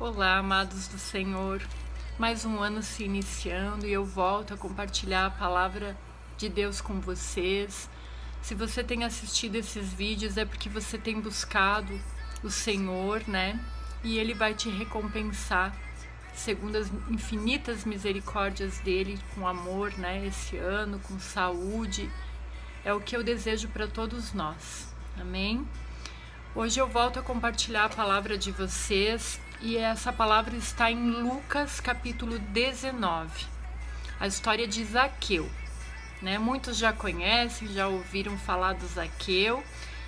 Olá, amados do Senhor. Mais um ano se iniciando e eu volto a compartilhar a palavra de Deus com vocês. Se você tem assistido esses vídeos é porque você tem buscado o Senhor, né? E Ele vai te recompensar segundo as infinitas misericórdias dele, com amor, né? Esse ano, com saúde. É o que eu desejo para todos nós. Amém? Hoje eu volto a compartilhar a palavra de vocês e essa palavra está em Lucas capítulo 19, a história de Zaqueu, né? Muitos já conhecem, já ouviram falar do Zaqueu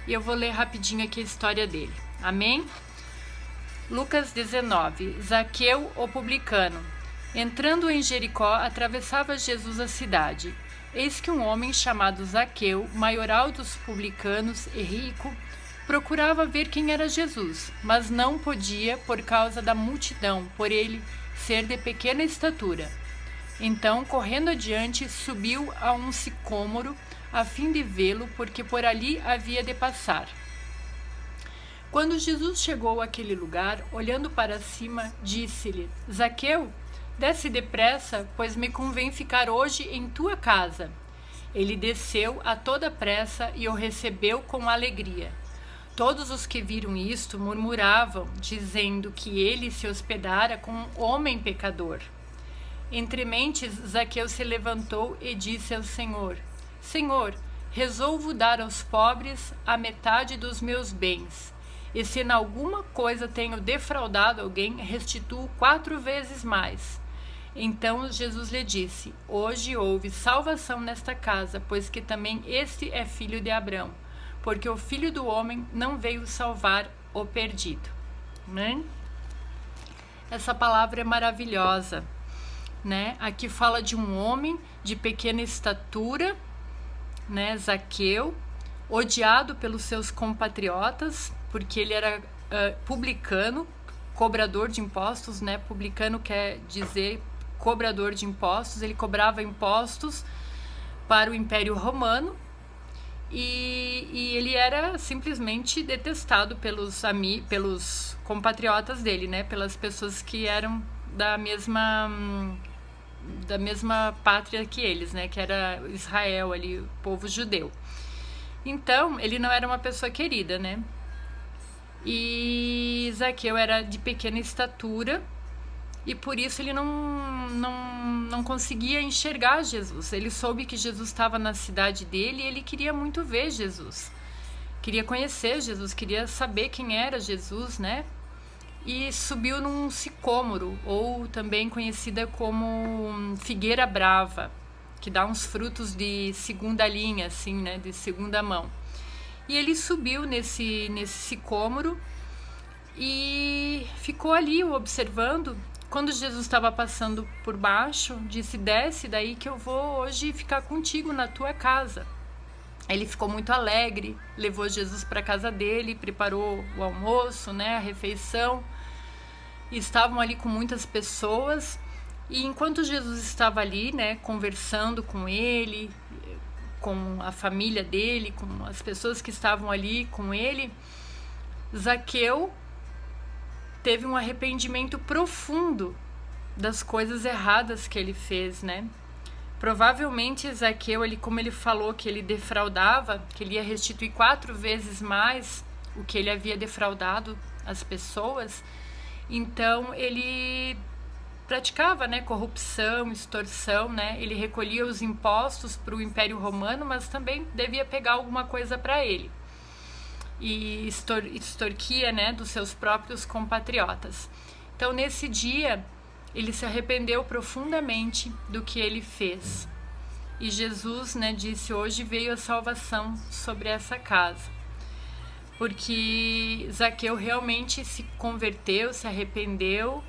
e eu vou ler rapidinho aqui a história dele, amém? Lucas 19, Zaqueu, o publicano. Entrando em Jericó, atravessava Jesus a cidade. Eis que um homem chamado Zaqueu, maioral dos publicanos e rico, procurava ver quem era Jesus, mas não podia por causa da multidão, por ele ser de pequena estatura. Então, correndo adiante, subiu a um sicômoro, a fim de vê-lo, porque por ali havia de passar. Quando Jesus chegou àquele lugar, olhando para cima, disse-lhe: Zaqueu, desce depressa, pois me convém ficar hoje em tua casa. Ele desceu a toda pressa e o recebeu com alegria. Todos os que viram isto murmuravam, dizendo que ele se hospedara com um homem pecador. Entre mentes, Zaqueu se levantou e disse ao Senhor: Senhor, resolvo dar aos pobres a metade dos meus bens. E se em alguma coisa tenho defraudado alguém, restituo 4 vezes mais. Então Jesus lhe disse: Hoje houve salvação nesta casa, pois que também este é filho de Abraão. Porque o Filho do Homem não veio salvar o perdido. Né? Essa palavra é maravilhosa, né? Aqui fala de um homem de pequena estatura, né? Zaqueu, odiado pelos seus compatriotas, porque ele era publicano, cobrador de impostos, né? Publicano quer dizer cobrador de impostos, ele cobrava impostos para o Império Romano. E ele era simplesmente detestado pelos compatriotas dele, né? Pelas pessoas que eram da mesma pátria que eles, né? Que era Israel ali, o povo judeu. Então, ele não era uma pessoa querida, né? E Zaqueu era de pequena estatura e por isso ele não conseguia enxergar Jesus. Ele soube que Jesus estava na cidade dele e ele queria muito ver Jesus. Queria conhecer Jesus, queria saber quem era Jesus, né? E subiu num sicômoro, ou também conhecida como figueira brava, que dá uns frutos de segunda linha, assim, né? De segunda mão. E ele subiu nesse sicômoro e ficou ali observando. Quando Jesus estava passando por baixo, disse: desce daí que eu vou hoje ficar contigo na tua casa. Ele ficou muito alegre, levou Jesus para a casa dele, preparou o almoço, né, a refeição. E estavam ali com muitas pessoas. E enquanto Jesus estava ali, né, conversando com ele, com a família dele, com as pessoas que estavam ali com ele, Zaqueu teve um arrependimento profundo das coisas erradas que ele fez, né? Provavelmente Zaqueu, como ele falou que ele defraudava, que ele ia restituir 4 vezes mais o que ele havia defraudado as pessoas, então ele praticava, né, corrupção, extorsão, né? Ele recolhia os impostos para o Império Romano, mas também devia pegar alguma coisa para ele. E extorquia, né, dos seus próprios compatriotas. Então, nesse dia, ele se arrependeu profundamente do que ele fez. E Jesus, né, disse: hoje veio a salvação sobre essa casa. Porque Zaqueu realmente se converteu, se arrependeu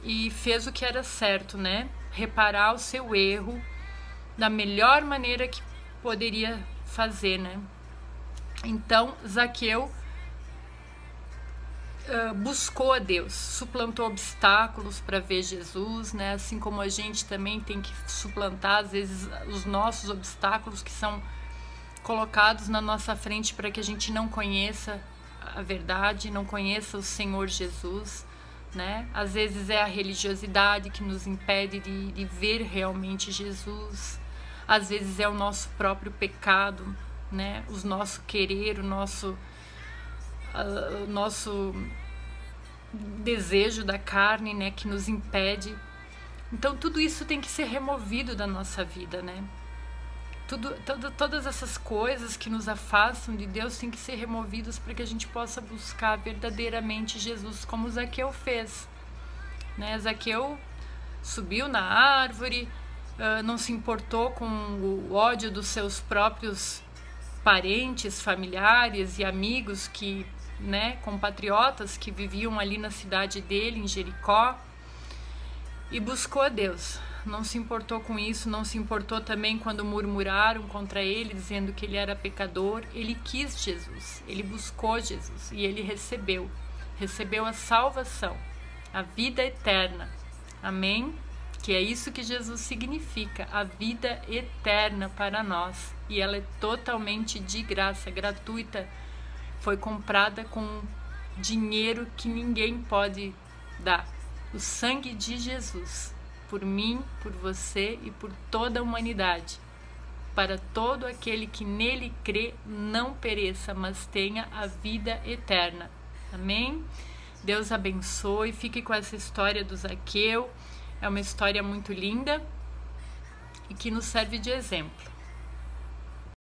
e fez o que era certo, né? Reparar o seu erro da melhor maneira que poderia fazer, né? Então, Zaqueu buscou a Deus, suplantou obstáculos para ver Jesus, né? Assim como a gente também tem que suplantar, às vezes, os nossos obstáculos que são colocados na nossa frente para que a gente não conheça a verdade, não conheça o Senhor Jesus. né? Às vezes é a religiosidade que nos impede de ver realmente Jesus. Às vezes é o nosso próprio pecado, né? O nosso querer, o nosso desejo da carne, né? Que nos impede. Então tudo isso tem que ser removido da nossa vida, né? Todas essas coisas que nos afastam de Deus têm que ser removidas para que a gente possa buscar verdadeiramente Jesus, como Zaqueu fez, né? Zaqueu subiu na árvore, não se importou com o ódio dos seus próprios parentes, familiares e amigos, que, né, compatriotas que viviam ali na cidade dele, em Jericó, e buscou a Deus. Não se importou com isso, não se importou também quando murmuraram contra ele, dizendo que ele era pecador. Ele quis Jesus, ele buscou Jesus e ele recebeu a salvação, a vida eterna. Amém? Que é isso que Jesus significa, a vida eterna para nós. E ela é totalmente de graça, gratuita. Foi comprada com dinheiro que ninguém pode dar. O sangue de Jesus, por mim, por você e por toda a humanidade, para todo aquele que nele crê não pereça, mas tenha a vida eterna. Amém? Deus abençoe, fique com essa história do Zaqueu, é uma história muito linda e que nos serve de exemplo.